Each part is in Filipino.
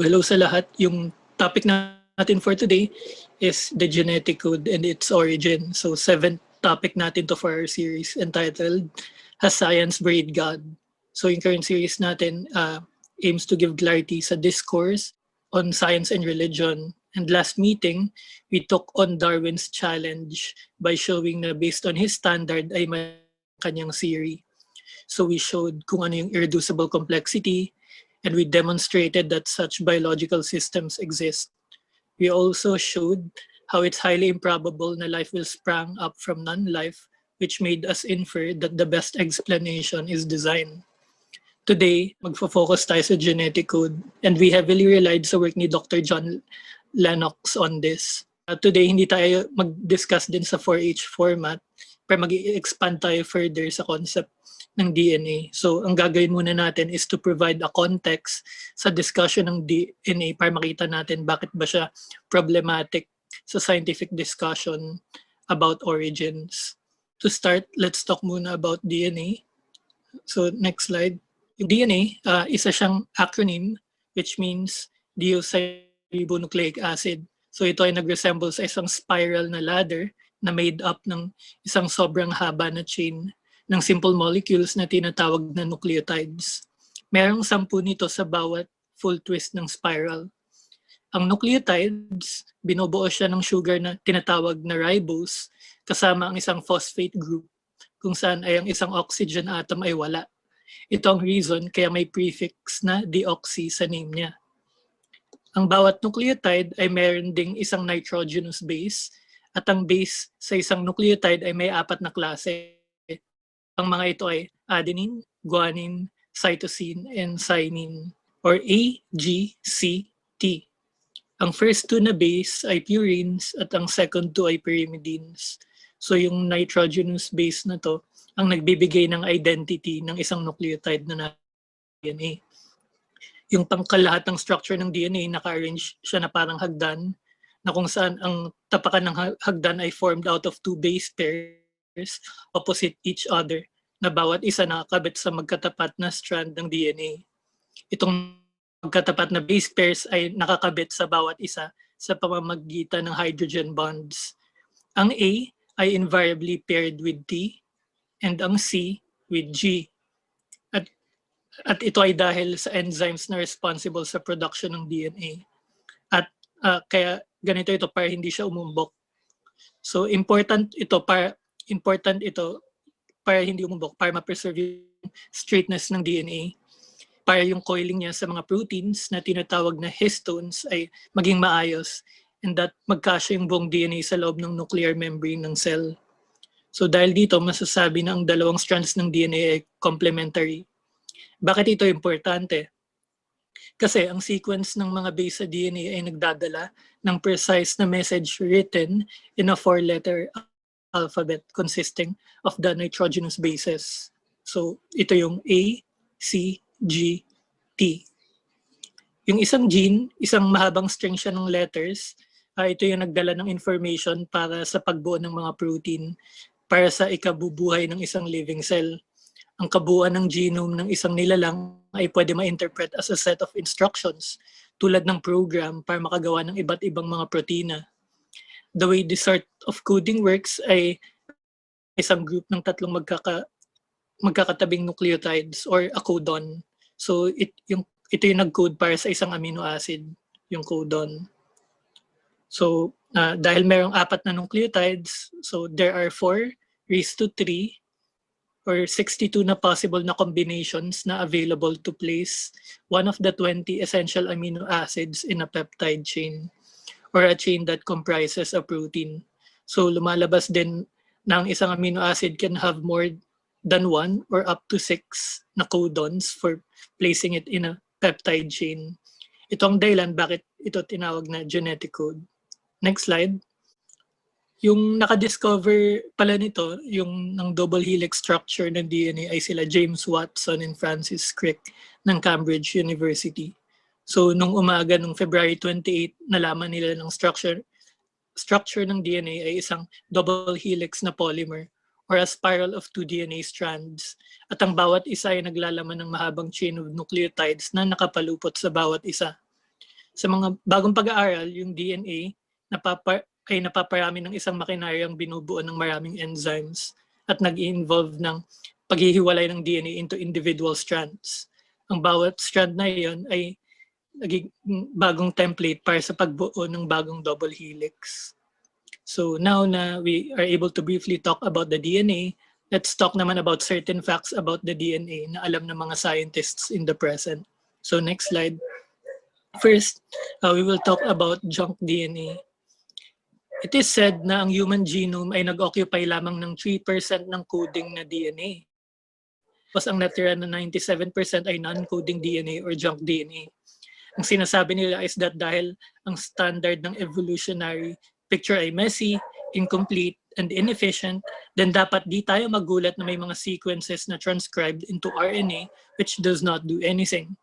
Hello sa lahat. Yung topic natin for today is the genetic code and its origin. So, seventh topic natin to for our series entitled Has Science Buried God? So, yung current series natin aims to give clarity sa discourse on science and religion. And last meeting, we took on Darwin's challenge by showing na based on his standard ay may kanyang theory. So we showed kung ano yung irreducible complexity, and we demonstrated that such biological systems exist. We also showed how it's highly improbable na life will sprang up from non-life, which made us infer that the best explanation is design. Today, magfo-focus tayo sa genetic code, and we heavily relied sa work ni Dr. John Lennox on this. Today, hindi tayo mag-discuss din sa 4H format, pero mag-expand tayo further sa concept ng DNA. So, ang gagawin muna natin is to provide a context sa discussion ng DNA para makita natin bakit ba siya problematic sa scientific discussion about origins. To start, let's talk muna about DNA. So, next slide. Yung DNA, isa siyang acronym which means deoxyribonucleic acid. So, ito ay nag-resemble sa isang spiral na ladder na made up ng isang sobrang haba na chain ng simple molecules na tinatawag na nucleotides. Merong 10 nito sa bawat full twist ng spiral. Ang nucleotides, binubuo siya ng sugar na tinatawag na ribose kasama ang isang phosphate group kung saan ay ang isang oxygen atom ay wala. Ito ang reason kaya may prefix na deoxy sa name niya. Ang bawat nucleotide ay meron ding isang nitrogenous base at ang base sa isang nucleotide ay may 4 na klase. Ang mga ito ay adenine, guanine, cytosine, and thymine or A, G, C, T. Ang first 2 na base ay purines at ang second 2 ay pyrimidines. So yung nitrogenous base na to ang nagbibigay ng identity ng isang nucleotide na DNA. Yung pangkalahatang structure ng DNA, naka-arrange siya na parang hagdan na kung saan ang tapakan ng hagdan ay formed out of 2 base pairs opposite each other na bawat isa nakakabit sa magkatapat na strand ng DNA. Itong magkatapat na base pairs ay nakakabit sa bawat isa sa pamamagitan ng hydrogen bonds. Ang A ay invariably paired with T and ang C with G. At ito ay dahil sa enzymes na responsible sa production ng DNA. At kaya ganito ito para hindi siya umumbok. So important ito para hindi umumbok, para ma-preserve yung straightness ng DNA, para yung coiling niya sa mga proteins na tinatawag na histones ay maging maayos, and that magkasya yung buong DNA sa loob ng nuclear membrane ng cell. So dahil dito, masasabi na ang dalawang strands ng DNA ay complementary. Bakit ito importante? Kasi ang sequence ng mga base sa DNA ay nagdadala ng precise na message written in a 4-letter alphabet consisting of the nitrogenous bases. So ito yung A, C, G, T. Yung isang gene, isang mahabang string siya ng letters, ito yung nagdala ng information para sa pagbuo ng mga protein para sa ikabubuhay ng isang living cell. Ang kabuuan ng genome ng isang nilalang ay pwede ma-interpret as a set of instructions tulad ng program para makagawa ng iba't ibang mga protina. The way this sort of coding works ay isang group ng 3 magkakatabing nucleotides or a codon. So ito yung nag-code para sa isang amino acid, yung codon. So dahil merong 4 na nucleotides, so there are 4:3 or 62 na possible na combinations na available to place one of the 20 essential amino acids in a peptide chain or a chain that comprises a protein. So lumalabas din na ang isang amino acid can have more than 1 or up to 6 na codons for placing it in a peptide chain. Ito ang dahilan bakit ito tinawag na genetic code. Next slide. Yung nakadiscover pala nito, yung ng double helix structure ng DNA ay sila James Watson and Francis Crick ng Cambridge University. So nung umaga ng February 28, nalaman nila ng structure ng DNA ay isang double helix na polymer or a spiral of 2 DNA strands. At ang bawat isa ay naglalaman ng mahabang chain of nucleotides na nakapalupot sa bawat isa. Sa mga bagong pag-aaral, yung DNA ay napaparami ng isang makinaryang binubuo ng maraming enzymes at nag-involve ng paghihiwalay ng DNA into individual strands. Ang bawat strand na iyon ay naging bagong template para sa pagbuo ng bagong double helix. So now na we are able to briefly talk about the DNA, let's talk naman about certain facts about the DNA na alam ng mga scientists in the present. So next slide. First, we will talk about junk DNA. It is said na ang human genome ay nag-occupy lamang ng 3% ng coding na DNA. Tapos ang natira na 97% ay non-coding DNA or junk DNA. Ang sinasabi nila is that dahil ang standard ng evolutionary picture ay messy, incomplete, and inefficient, then dapat di tayo magulat na may mga sequences na transcribed into RNA which does not do anything.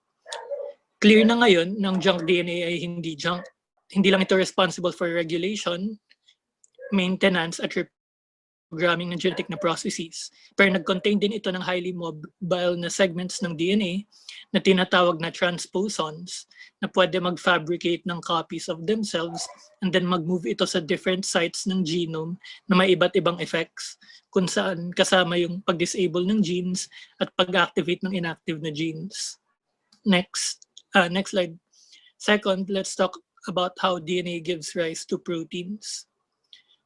Clear na ngayon ng junk DNA ay hindi junk. Hindi lang ito responsible for regulation, maintenance, at programming ng genetic na processes. Pero nag-contain din ito ng highly mobile na segments ng DNA na tinatawag na transposons na pwede mag-fabricate ng copies of themselves and then mag-move ito sa different sites ng genome na may iba't ibang effects kung saan kasama yung pag-disable ng genes at pag-activate ng inactive na genes. Next slide. Second, let's talk about how DNA gives rise to proteins.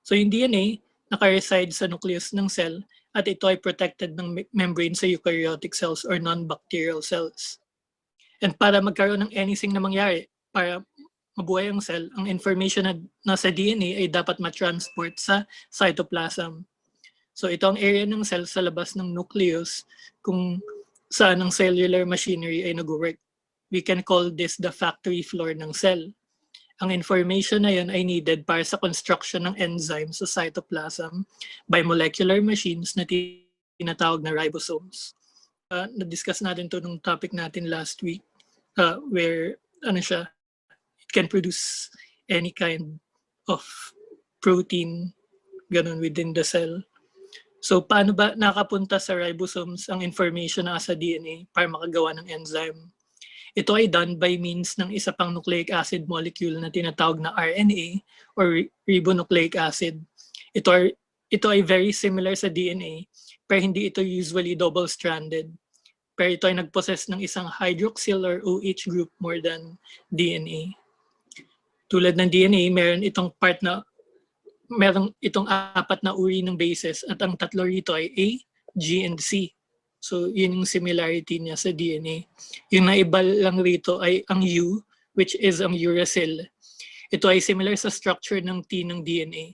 So yung DNA, naka-reside sa nucleus ng cell at ito ay protected ng membrane sa eukaryotic cells or non-bacterial cells. And para magkaroon ng anything na mangyari, para mabuhay ang cell, ang information na nasa DNA ay dapat ma-transport sa cytoplasm. So ito ang area ng cell sa labas ng nucleus kung saan ang cellular machinery ay nag-work. We can call this the factory floor ng cell. Ang information na yun ay needed para sa construction ng enzymes sa cytoplasm by molecular machines na tinatawag na ribosomes. Na-discuss natin to nung topic natin last week where it can produce any kind of protein ganun within the cell. So paano ba nakapunta sa ribosomes ang information na sa DNA para makagawa ng enzyme? Ito ay done by means ng isa pang nucleic acid molecule na tinatawag na RNA or ribonucleic acid. Ito ay very similar sa DNA pero hindi ito usually double-stranded. Pero ito ay nag-possess ng isang hydroxyl or OH group more than DNA. Tulad ng DNA, meron itong apat na uri ng bases at ang tatlo rito ay A, G, and C. So yun yung similarity niya sa DNA. Yung naiba lang rito ay ang U, which is ang uracil. Ito ay similar sa structure ng T ng DNA.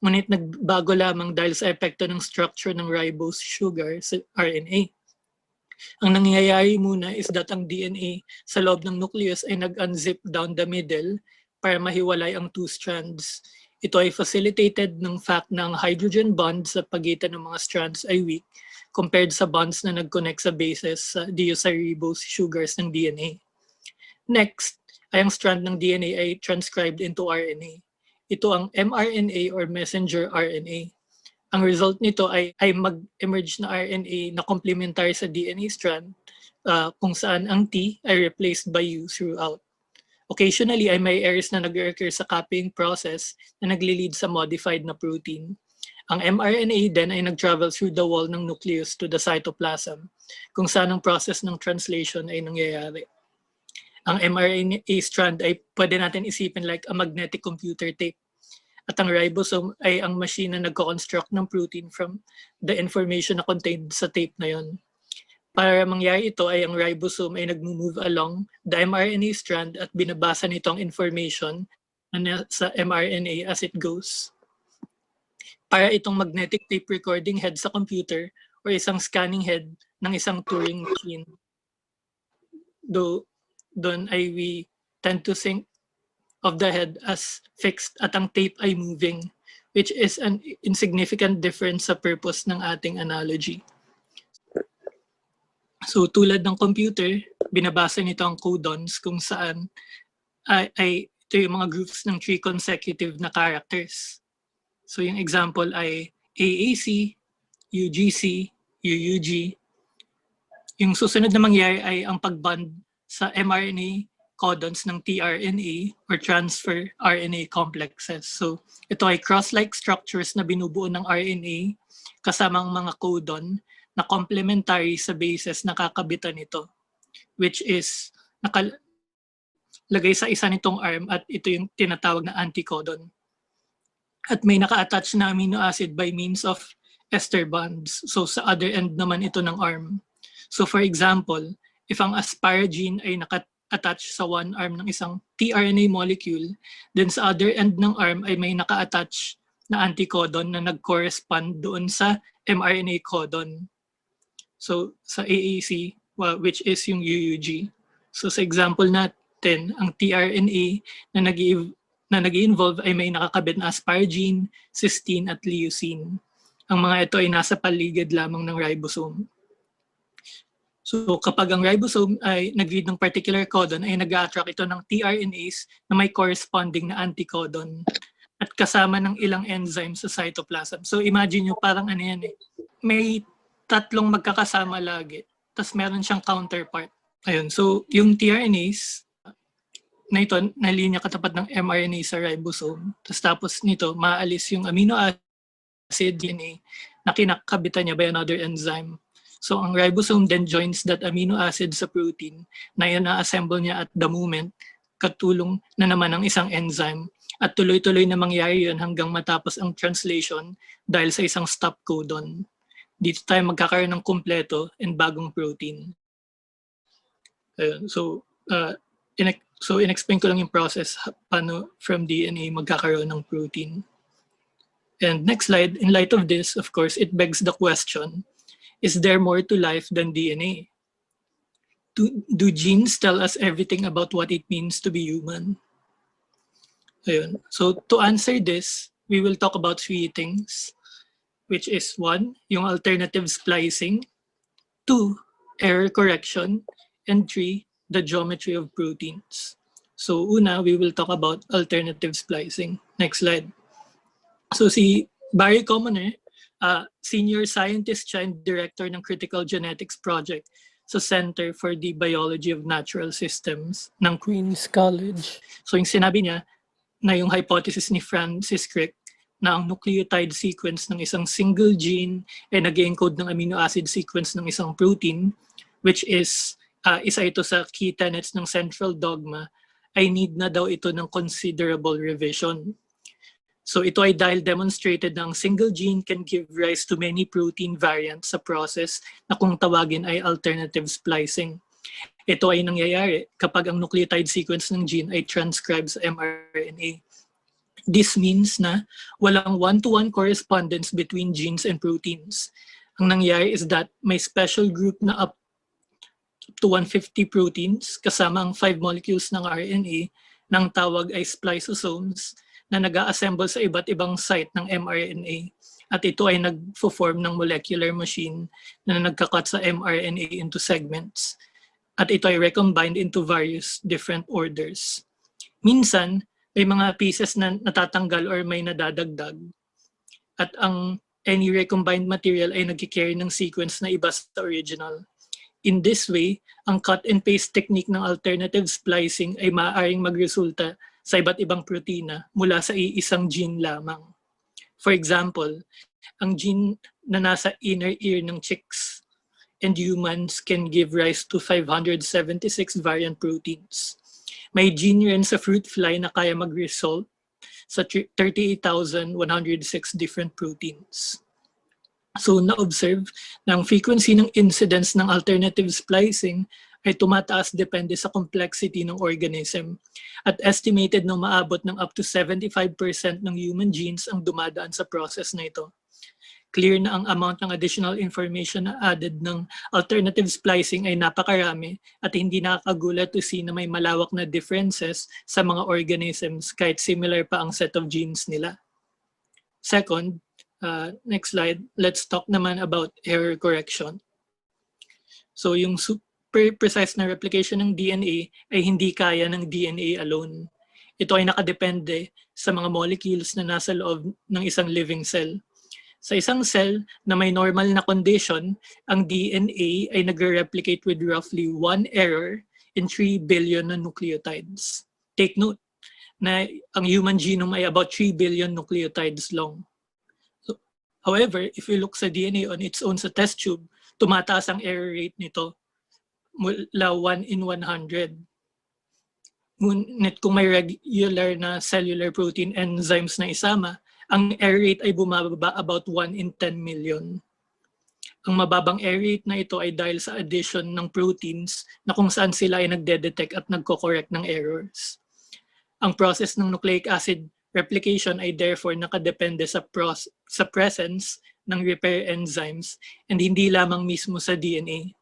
Ngunit nagbago lamang dahil sa epekto ng structure ng ribose sugar sa RNA. Ang nangyayari muna is that ang DNA sa loob ng nucleus ay nag-unzip down the middle para mahiwalay ang two strands. Ito ay facilitated ng fact na ang hydrogen bond sa pagitan ng mga strands ay weak compared sa bonds na nag-connect sa bases sa deoxyribose sugars ng DNA. Next, ay ang strand ng DNA ay transcribed into RNA. Ito ang mRNA or messenger RNA. Ang result nito ay mag-emerge na RNA na complementary sa DNA strand kung saan ang T ay replaced by U throughout. Occasionally ay may errors na nag-occur sa copying process na nagli-lead sa modified na protein. Ang mRNA din ay nag-travel through the wall ng nucleus to the cytoplasm, kung saan ang process ng translation ay nangyayari. Ang mRNA strand ay pwede natin isipin like a magnetic computer tape. At ang ribosome ay ang machine na nagko-construct ng protein from the information na contained sa tape na yon. Para mangyari ito ay ang ribosome ay nag-move along the mRNA strand at binabasa nito ang information sa mRNA as it goes. Para itong magnetic tape recording head sa computer or isang scanning head ng isang Turing machine. Though doon ay we tend to think of the head as fixed at ang tape ay moving, which is an insignificant difference sa purpose ng ating analogy. So tulad ng computer, binabasa nito ang codons kung saan ay ito yung mga groups ng 3 consecutive na characters. So yung example ay AAC, UGC, UUG. Yung susunod na mangyari ay ang pagbond sa mRNA codons ng tRNA or transfer RNA complexes. So ito ay cross-like structures na binubuo ng RNA kasamang mga codon na complementary sa bases na kakabitan nito, which is nakalagay sa isa nitong arm at ito yung tinatawag na anticodon. At may naka-attach na amino acid by means of ester bonds. So sa other end naman ito ng arm. So for example, if ang asparagine ay naka-attach sa one arm ng isang tRNA molecule, then sa other end ng arm ay may naka-attach na anticodon na nag-correspond doon sa mRNA codon. So sa AAC, which is yung UUG. So sa example natin, ang tRNA na nag-involve ay may nakakabit na asparagine, cysteine at leucine. Ang mga ito ay nasa paligid lamang ng ribosome. So kapag ang ribosome ay nag-read ng particular codon, ay nag-attract ito ng tRNAs na may corresponding na anticodon at kasama ng ilang enzymes sa cytoplasm. So imagine nyo, parang ano yan eh, may tatlong magkakasama lagi, tapos meron siyang counterpart. Ayun, so yung tRNAs na ito, nalinya katapat ng mRNA sa ribosome, tapos nito, maalis yung amino acid DNA na kinakabitan niya by another enzyme. So ang ribosome then joins that amino acid sa protein na yun na-assemble niya at the moment, katulong na naman ng isang enzyme. At tuloy-tuloy na mangyari yun hanggang matapos ang translation dahil sa isang stop codon. Dito tayo magkakaroon ng kumpleto and bagong protein. Ayun, so in-explain ko lang yung process paano from DNA magkakaroon ng protein. And next slide, in light of this, of course, it begs the question, is there more to life than DNA? Do genes tell us everything about what it means to be human? Ayun. So to answer this, we will talk about three things, which is 1, yung alternative splicing, 2, error correction, and 3, the geometry of proteins. So una, we will talk about alternative splicing. Next slide. So si Barry Commoner, senior scientist siya and director ng Critical Genetics Project sa Center for the Biology of Natural Systems ng Queen's College. So yung sinabi niya na yung hypothesis ni Francis Crick na ang nucleotide sequence ng isang single gene ay nag-encode ng amino acid sequence ng isang protein, which is isa ito sa key tenets ng central dogma, ay need na daw ito ng considerable revision. So ito ay dahil demonstrated na ang single gene can give rise to many protein variants sa process na kung tawagin ay alternative splicing. Ito ay nangyayari kapag ang nucleotide sequence ng gene ay transcribed sa mRNA. This means na walang one-to-one correspondence between genes and proteins. Ang nangyayari is that may special group na up to 150 proteins kasama ang 5 molecules ng RNA nang tawag ay spliceosomes na nag-a-assemble sa iba't ibang site ng mRNA. At ito ay nag-form ng molecular machine na nagkakat sa mRNA into segments. At ito ay recombined into various different orders. Minsan, may mga pieces na natatanggal or may nadadagdag. At ang any recombined material ay nag-carry ng sequence na iba sa original. In this way, ang cut and paste technique ng alternative splicing ay maaaring magresulta sa iba't ibang protina mula sa iisang gene lamang. For example, ang gene na nasa inner ear ng chicks and humans can give rise to 576 variant proteins. May gene rin sa fruit fly na kaya mag-result sa 38,106 different proteins. So na-observe na ang frequency ng incidence ng alternative splicing ay tumataas depende sa complexity ng organism at estimated na maabot ng up to 75% ng human genes ang dumadaan sa process na ito. Clear na ang amount ng additional information na added ng alternative splicing ay napakarami at hindi nakakagulat to see na may malawak na differences sa mga organisms kahit similar pa ang set of genes nila. Second, next slide, let's talk naman about error correction. So yung super precise na replication ng DNA ay hindi kaya ng DNA alone. Ito ay nakadepende sa mga molecules na nasa loob ng isang living cell. Sa isang cell na may normal na condition, ang DNA ay nagre-replicate with roughly 1 error in 3 billion na nucleotides. Take note na ang human genome ay about 3 billion nucleotides long. So, however, if we look sa DNA on its own sa test tube, tumataas ang error rate nito mula 1 in 100. Ngunit kung may regular na cellular protein enzymes na isama, ang error rate ay bumababa about 1 in 10 million. Ang mababang error rate na ito ay dahil sa addition ng proteins na kung saan sila ay nagde-detect at nagko-correct ng errors. Ang process ng nucleic acid replication ay therefore nakadepende sa presence ng repair enzymes and hindi lamang mismo sa DNA.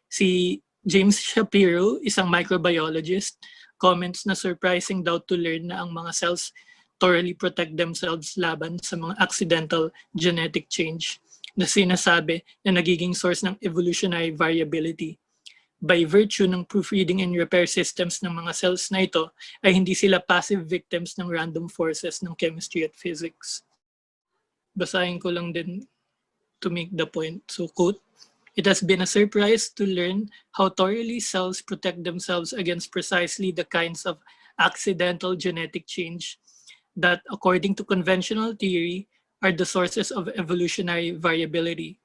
Si James Shapiro, isang microbiologist, comments na surprising daw to learn na ang mga cells thoroughly protect themselves laban sa mga accidental genetic change na sinasabi na nagiging source ng evolutionary variability. By virtue ng proofreading and repair systems ng mga cells na ito, ay hindi sila passive victims ng random forces ng chemistry at physics. Basahin ko lang din to make the point. So, quote, "It has been a surprise to learn how thoroughly cells protect themselves against precisely the kinds of accidental genetic change that, according to conventional theory, are the sources of evolutionary variability.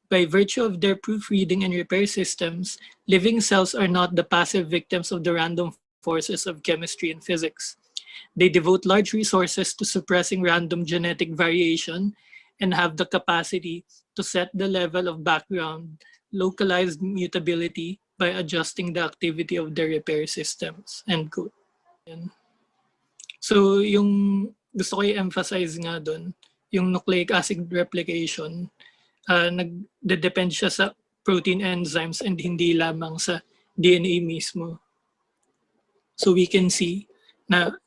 By virtue of their proofreading and repair systems, living cells are not the passive victims of the random forces of chemistry and physics. They devote large resources to suppressing random genetic variation and have the capacity to set the level of background localized mutability by adjusting the activity of their repair systems." End quote. So yung gusto ko i-emphasize nga doon, yung nucleic acid replication, nagde-depend siya sa protein enzymes and hindi lamang sa DNA mismo. So we can see na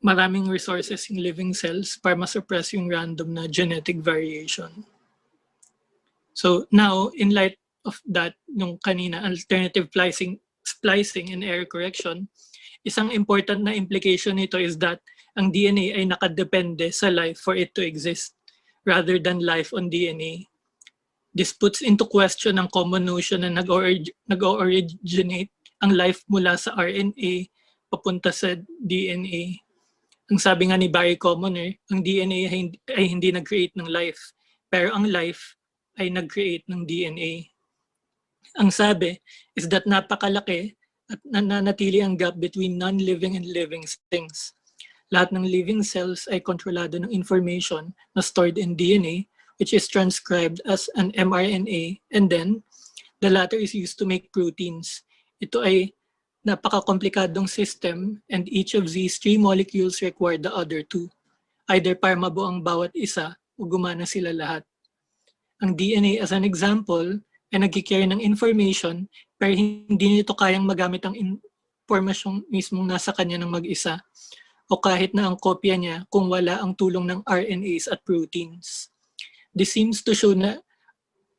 maraming resources yung living cells para ma-suppress yung random na genetic variation. So now, in light of that, yung kanina, alternative splicing and error correction, isang important na implication nito is that ang DNA ay nakadepende sa life for it to exist rather than life on DNA. This puts into question ang common notion na nag-originate ang life mula sa RNA papunta sa DNA. Ang sabi nga ni Barry Commoner, ang DNA ay hindi nag-create ng life, pero ang life ay nag-create ng DNA. Ang sabi is that napakalaki at nananatili ang gap between non-living and living things. Lahat ng living cells ay kontrolado ng information na stored in DNA, which is transcribed as an mRNA, and then the latter is used to make proteins. Ito ay napaka-komplikadong system, and each of these 3 molecules require the other 2, either para mabuo ang bawat isa o gumana sila lahat. Ang DNA as an example ay nagkikarry ng information pero hindi nito kayang magamit ang informasyong mismong nasa kanya ng mag-isa o kahit na ang kopya niya kung wala ang tulong ng RNAs at proteins. This seems to show na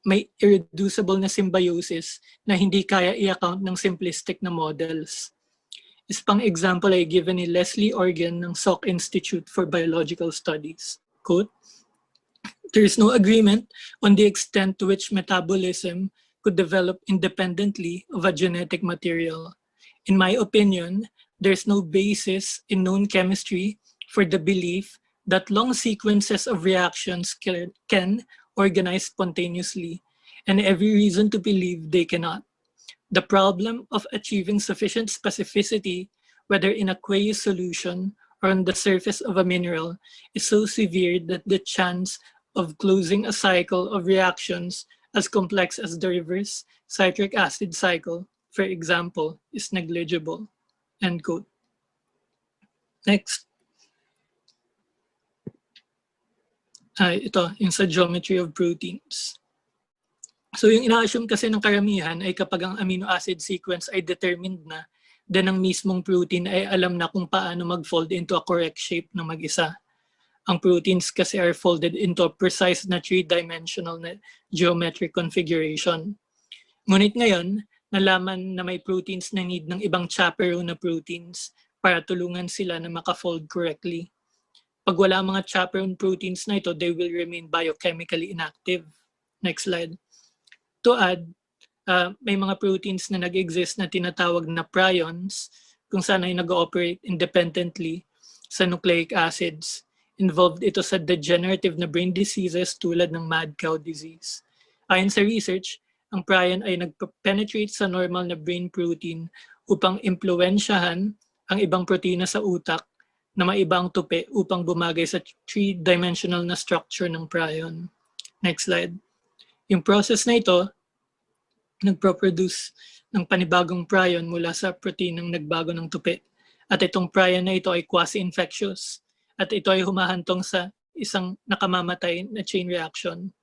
may irreducible na symbiosis na hindi kaya i-account ng simplistic na models. Isang example ay given ni Leslie Organ ng Salk Institute for Biological Studies. Quote, "There is no agreement on the extent to which metabolism could develop independently of a genetic material. In my opinion, there's no basis in known chemistry for the belief that long sequences of reactions can organize spontaneously, and every reason to believe they cannot. The problem of achieving sufficient specificity, whether in a aqueous solution or on the surface of a mineral, is so severe that the chance of closing a cycle of reactions as complex as the reverse citric acid cycle, for example, is negligible." End quote. Next. Ito, yung sa geometry of proteins. So yung ina-assume kasi ng karamihan ay kapag ang amino acid sequence ay determined na, then ang mismong protein ay alam na kung paano mag-fold into a correct shape na mag-isa. Ang proteins kasi are folded into a precise na 3-dimensional na geometric configuration. Ngunit ngayon, nalaman na may proteins na need ng ibang chaperone na proteins para tulungan sila na maka-fold correctly. Pag wala mga chaperone proteins na ito, they will remain biochemically inactive. Next slide. To add, may mga proteins na nag-exist na tinatawag na prions kung saan ay nag-ooperate independently sa nucleic acids. Involved ito sa degenerative na brain diseases tulad ng mad cow disease. Ayon sa research, ang prion ay nag-penetrate sa normal na brain protein upang impluwensyahan ang ibang protina sa utak na maiba ang tupi upang bumagay sa three-dimensional na structure ng prion. Next slide. Yung process na ito, nagproproduce ng panibagong prion mula sa proteinang nagbago ng tupi. At itong prion na ito ay quasi-infectious. At ito ay humahantong sa isang nakamamatay na chain reaction.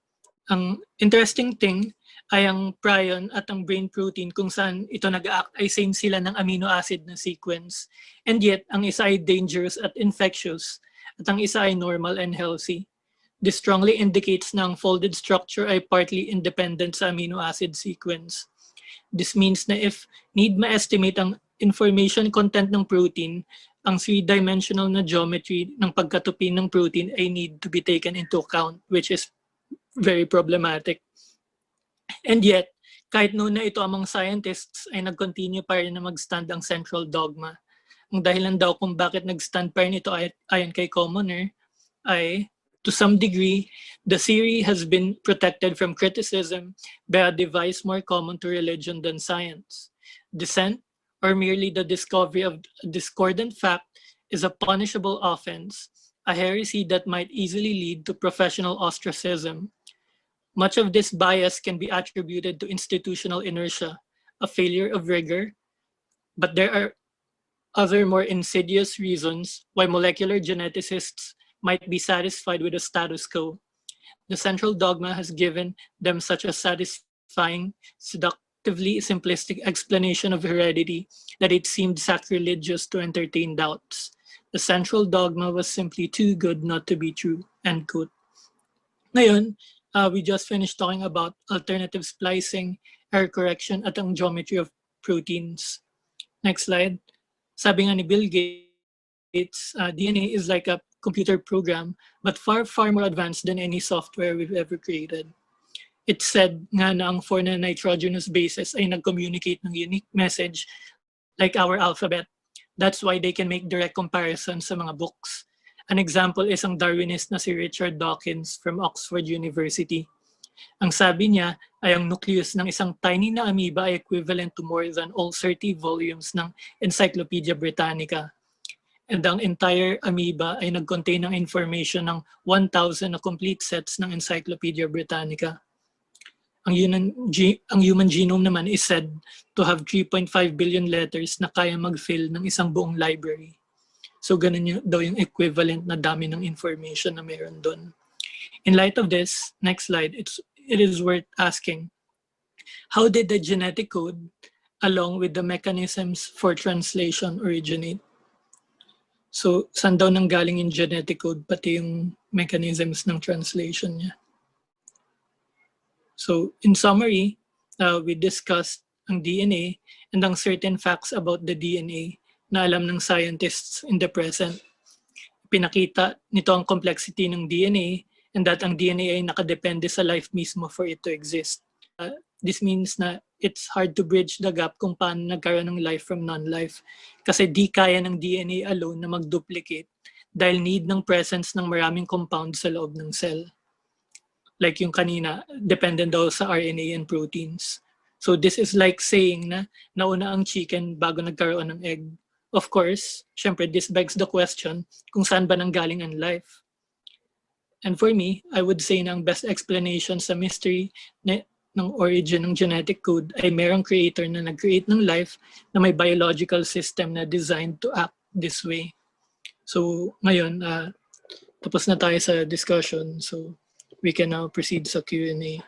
Ang interesting thing ay ang prion at ang brain protein kung saan ito nag-act ay same sila ng amino acid na sequence. And yet, ang isa ay dangerous at infectious at ang isa ay normal and healthy. This strongly indicates na ang folded structure ay partly independent sa amino acid sequence. This means na if need ma-estimate ang information content ng protein, ang three-dimensional na geometry ng pagkatupi ng protein ay need to be taken into account, which is very problematic. And yet, kahit noon na ito among scientists ay nag-continue pa rin na mag-stand ang central dogma. Ang dahilan daw kung bakit nag-stand pa rin ito ayon kay Commoner ay, to some degree, the theory has been protected from criticism by a device more common to religion than science. Dissent, or merely the discovery of a discordant fact, is a punishable offense, a heresy that might easily lead to professional ostracism. Much of this bias can be attributed to institutional inertia, a failure of rigor, but there are other more insidious reasons why molecular geneticists might be satisfied with the status quo. The central dogma has given them such a satisfying, seductively simplistic explanation of heredity that it seemed sacrilegious to entertain doubts. The central dogma was simply too good not to be true, end quote. Ngayon, we just finished talking about alternative splicing, error correction, at ang geometry of proteins. Next slide. Sabi nga ni Bill Gates, DNA is like a computer program, but far, far more advanced than any software we've ever created. It said nga na ang 4 na nitrogenous bases ay nag-communicate ng unique message like our alphabet. That's why they can make direct comparisons sa mga books. An example is ang Darwinist na si Richard Dawkins from Oxford University. Ang sabi niya ay ang nucleus ng isang tiny na amoeba ay equivalent to more than all 30 volumes ng Encyclopedia Britannica. And ang entire amoeba ay nag-contain ng information ng 1,000 na complete sets ng Encyclopedia Britannica. Ang human genome naman is said to have 3.5 billion letters na kaya mag-fill ng isang buong library. So ganun daw yung equivalent na dami ng information na meron doon. In light of this, next slide, it is worth asking, how did the genetic code along with the mechanisms for translation originate? So saan daw nanggaling yung genetic code pati yung mechanisms ng translation niya? So in summary, we discussed ang DNA and ang certain facts about the DNA na alam ng scientists in the present. Pinakita nito ang complexity ng DNA and that ang DNA ay nakadepende sa life mismo for it to exist. This means na it's hard to bridge the gap kung paano nagkaroon ng life from non-life kasi di kaya ng DNA alone na mag-duplicate dahil need ng presence ng maraming compound sa loob ng cell. Like yung kanina, dependent daw sa RNA and proteins. So this is like saying na nauna ang chicken bago nagkaroon ng egg. Of course, syempre, this begs the question kung saan ba nanggaling ang life. And for me, I would say na ang best explanation sa mystery ng origin ng genetic code ay merong creator na nag-create ng life na may biological system na designed to act this way. So ngayon, tapos na tayo sa discussion. So we can now proceed sa Q&A.